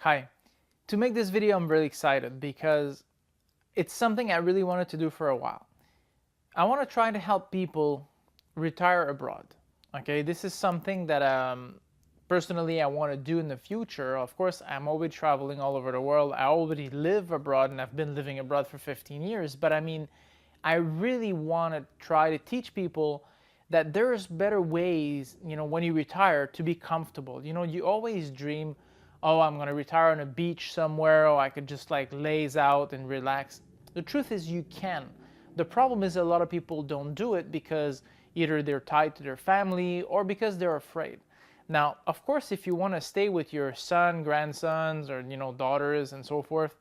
Hi. To make this video, I'm really excited because it's something I really wanted to do for a while. I want to try to help people retire abroad. Okay, this is something that personally I want to do in the future. Of course, I'm always traveling all over the world. I already live abroad and I've been living abroad for 15 years. But I mean, I really want to try to teach people that there's better ways, when you retire to be comfortable. You always dream, oh, I'm going to retire on a beach somewhere, or I could just like laze out and relax. The truth is you can. The problem is a lot of people don't do it because either they're tied to their family or because they're afraid. Now, of course, if you want to stay with your son, grandsons, or daughters and so forth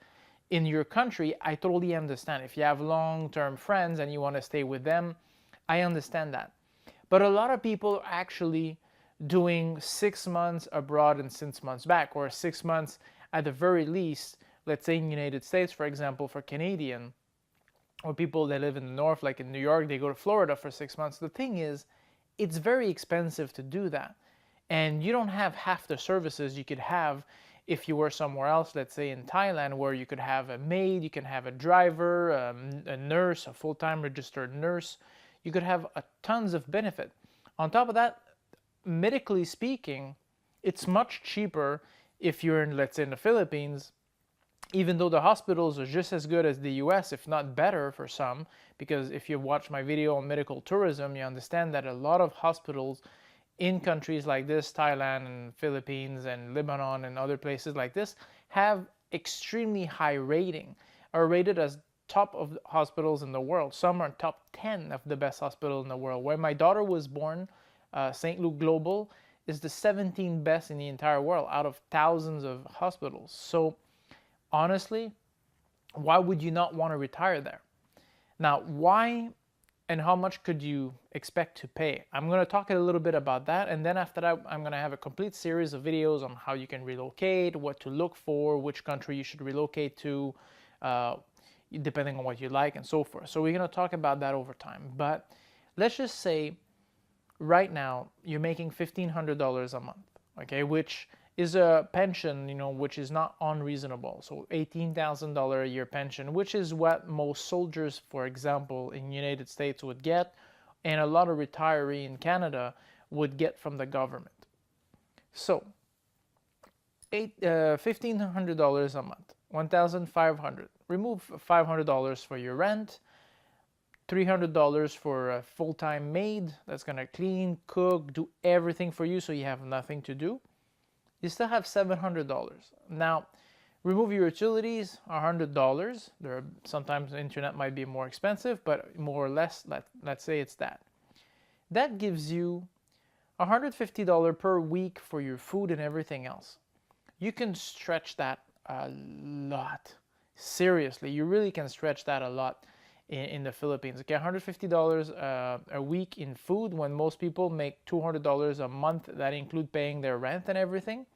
in your country, I totally understand. If you have long-term friends and you want to stay with them, I understand that. But a lot of people are actually doing 6 months abroad and 6 months back, or 6 months at the very least, let's say in the United States, for example, for Canadian, or people that live in the north, like in New York, they go to Florida for 6 months. The thing is, it's very expensive to do that. And you don't have half the services you could have if you were somewhere else, let's say in Thailand, where you could have a maid, you can have a driver, a nurse, a full-time registered nurse. You could have tons of benefit. On top of that, medically speaking, it's much cheaper if you're in, let's say, in the Philippines, even though the hospitals are just as good as the US, if not better for some, because if you watch my video on medical tourism, you understand that a lot of hospitals in countries like this, Thailand and Philippines and Lebanon and other places like this, have extremely high rating, are rated as top of hospitals in the world. Some are top 10 of the best hospitals in the world. Where my daughter was born, St. Luke Global is the 17th best in the entire world out of thousands of hospitals. So honestly, why would you not want to retire there? Now, why and how much could you expect to pay? I'm going to talk a little bit about that, and then after that I'm going to have a complete series of videos on how you can relocate, what to look for, which country you should relocate to, depending on what you like and so forth. So we're going to talk about that over time. But let's just say right now you're making $1,500 a month, okay, which is a pension, which is not unreasonable. So $18,000 a year pension, which is what most soldiers, for example, in the United States would get, and a lot of retirees in Canada would get from the government. So $1,500 a month, $1,500. Remove $500 for your rent, $300 for a full-time maid that's gonna clean, cook, do everything for you so you have nothing to do. You still have $700. Now, remove your utilities, $100. Sometimes the internet might be more expensive, but more or less, let's say it's that. That gives you $150 per week for your food and everything else. You can stretch that a lot. Seriously, you really can stretch that a lot in the Philippines. Okay, $150 a week in food when most people make $200 a month. That include paying their rent and everything.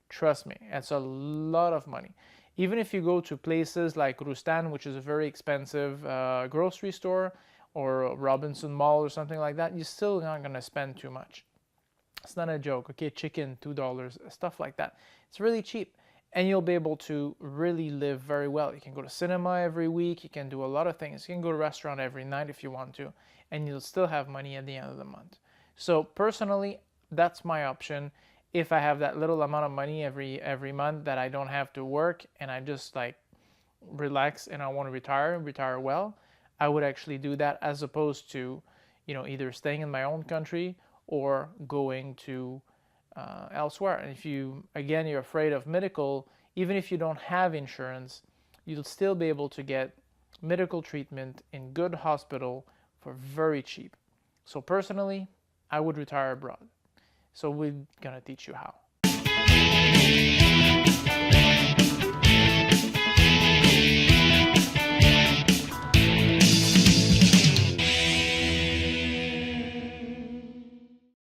Trust me, it's a lot of money. Even if you go to places like Rustan, which is a very expensive grocery store, or Robinson Mall or something like that, you're still not going to spend too much. It's not a joke. Okay, chicken, $2, stuff like that. It's really cheap. And you'll be able to really live very well. You can go to cinema every week. You can do a lot of things. You can go to a restaurant every night if you want to. And you'll still have money at the end of the month. So personally, that's my option. If I have that little amount of money every month that I don't have to work and I just like relax and I want to retire well, I would actually do that as opposed to, either staying in my own country or going to elsewhere. And if you're afraid of medical, even if you don't have insurance, you'll still be able to get medical treatment in good hospital for very cheap. So personally, I would retire abroad. So we're gonna teach you how.